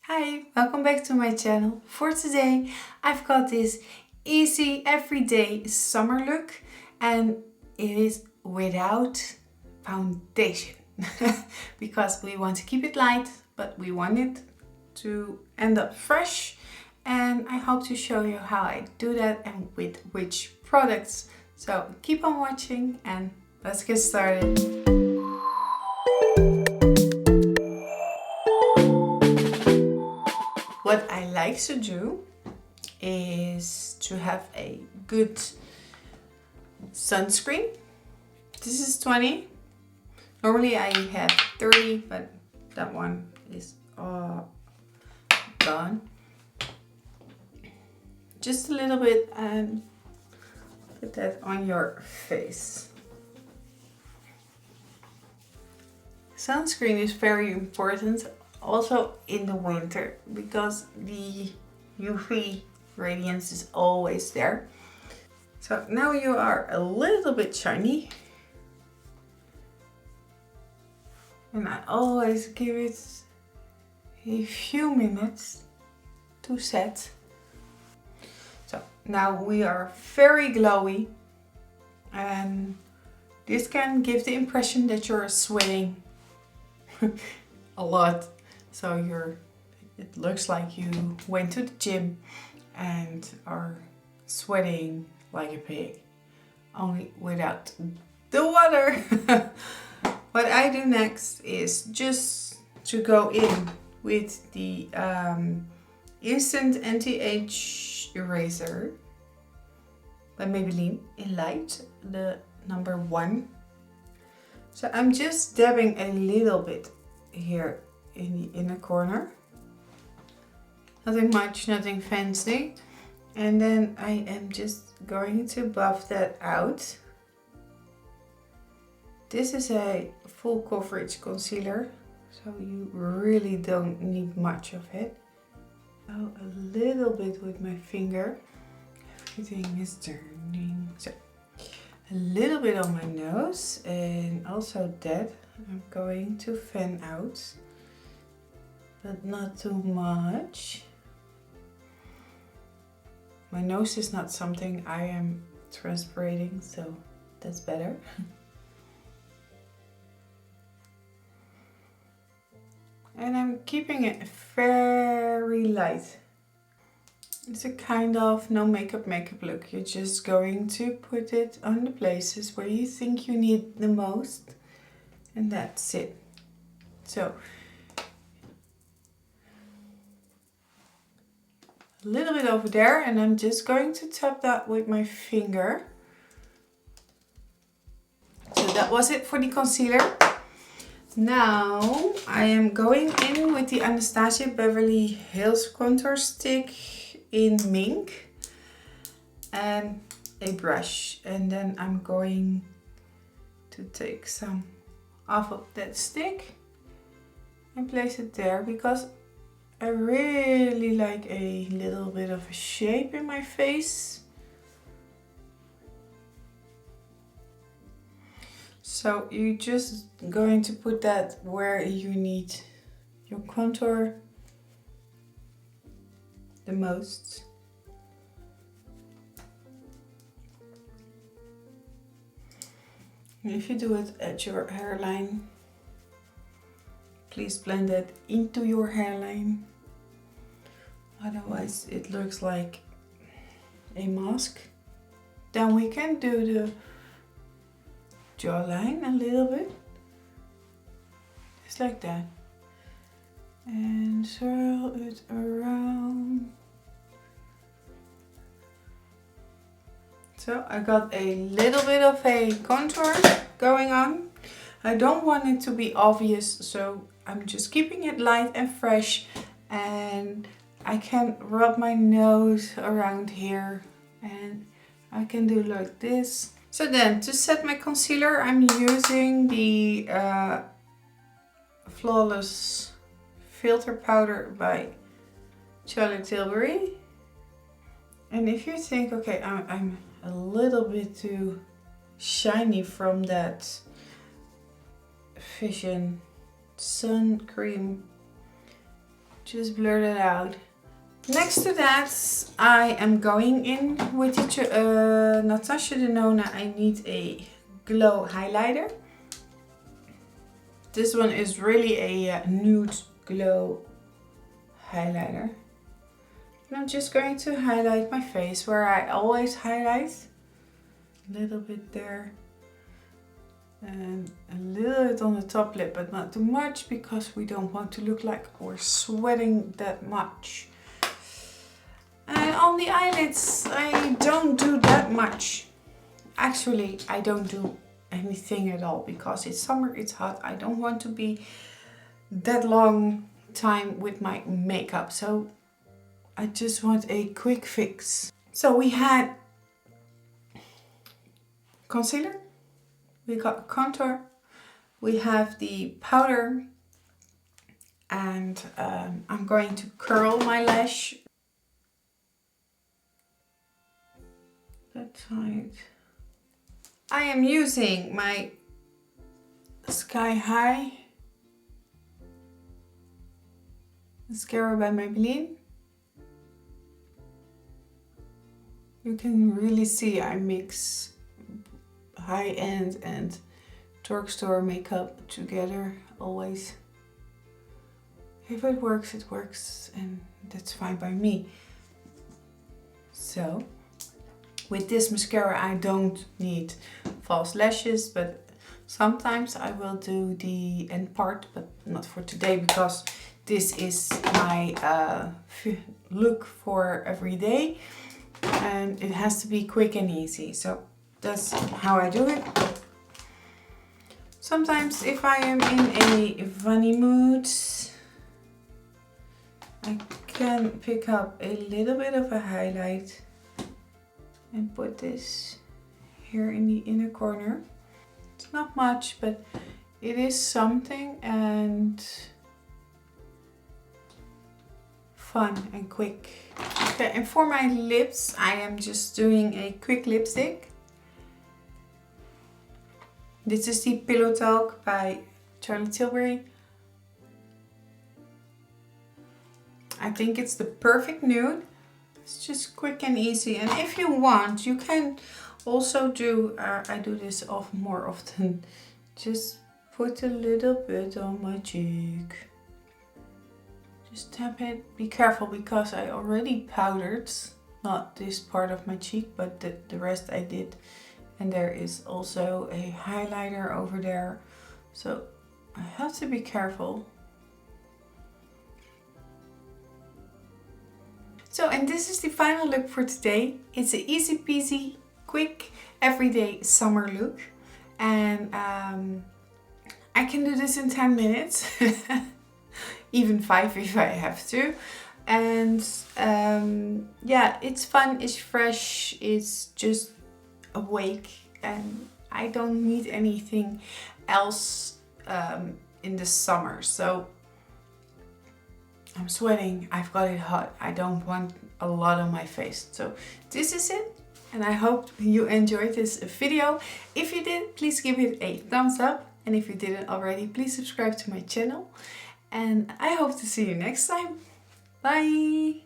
Hi, welcome back to my channel. For today I've got this easy everyday summer look and it is without foundation because we want to keep it light but we want it to end up fresh, and I hope to show you how I do that and with which products. So keep on watching and let's get started. What I like to do is to have a good sunscreen. This is 20. Normally I have 30, but that one is gone. Just a little bit and put that on your face. Sunscreen is very important also in the winter because the UV radiance is always there. So now you are a little bit shiny, and I always give it a few minutes to set. So now we are very glowy, and this can give the impression that you're sweating a lot. So it looks like you went to the gym and are sweating like a pig, only without the water. What I do next is just to go in with the Instant Anti-Age Eraser by Maybelinne in light, the number 1. So I'm just dabbing a little bit here in the inner corner. Nothing much, nothing fancy. And then I am just going to buff that out. This is a full coverage concealer, so you really don't need much of it. Oh, a little bit with my finger. Everything is turning. So a little bit on my nose, and also that I'm going to fan out, but not too much. My nose is not something I am transpirating, so that's better. And I'm keeping it very light. It's a kind of no makeup look. You're just going to put it on the places where you think you need the most, and that's it. So a little bit over there, and I'm just going to tap that with my finger. So that was it for the concealer. Now I am going in with the Anastatia Beverly Hills Contour Stick in mink and a brush, and then I'm going to take some off of that stick and place it there because I really like a little bit of a shape in my face. So you're just going to put that where you need your contour the most. And if you do it at your hairline, please blend it into your hairline. Otherwise it looks like a mask. Then we can do the jawline a little bit, just like that, and swirl it around. So I got a little bit of a contour going on. I don't want it to be obvious, so I'm just keeping it light and fresh, and I can rub my nose around here and I can do like this. So then, to set my concealer, I'm using the Flawless Filter Powder by Tilbury. And if you think, okay, I'm a little bit too shiny from that Vision sun cream, just blur that out. Next to that, I am going in with the Natasha Denona. I need a glow highlighter. This one is really a nude glow highlighter. And I'm just going to highlight my face where I always highlight. A little bit there. And a little bit on the top lip, but not too much because we don't want to look like we're sweating that much. And on the eyelids, I don't do that much. Actually, I don't do anything at all because it's summer, it's hot. I don't want to be that long time with my makeup. So I just want a quick fix. So we had concealer, we got contour, we have the powder, and I'm going to curl my lash. That side. I am using my Sky High Mascara by Maybelinne. You can really see I mix high-end and drugstore makeup together always. If it works, and that's fine by me. So with this mascara I don't need false lashes, but sometimes I will do the end part, but not for today because this is my look for every day and it has to be quick and easy. So that's how I do it. Sometimes if I am in a funny mood, I can pick up a little bit of a highlight and put this here in the inner corner. It's not much, but it is something and fun and quick. Okay, and for my lips, I am just doing a quick lipstick. This is the Pillow Talk by Tilbury. I think it's the perfect nude. It's just quick and easy, and if you want, you can also do, I do this more often, just put a little bit on my cheek. Just tap it. Be careful because I already powdered, not this part of my cheek, but the rest I did. And there is also a highlighter over there, so I have to be careful. So, and this is the final look for today. It's an easy peasy, quick, everyday summer look. And I can do this in 10 minutes. Even 5 if I have to. And yeah, it's fun, it's fresh, it's just awake. And I don't need anything else in the summer. So I'm sweating, I've got it hot, I don't want a lot on my face. So this is it, and I hope you enjoyed this video. If you did, please give it a thumbs up, and if you didn't already, please subscribe to my channel. And I hope to see you next time. Bye!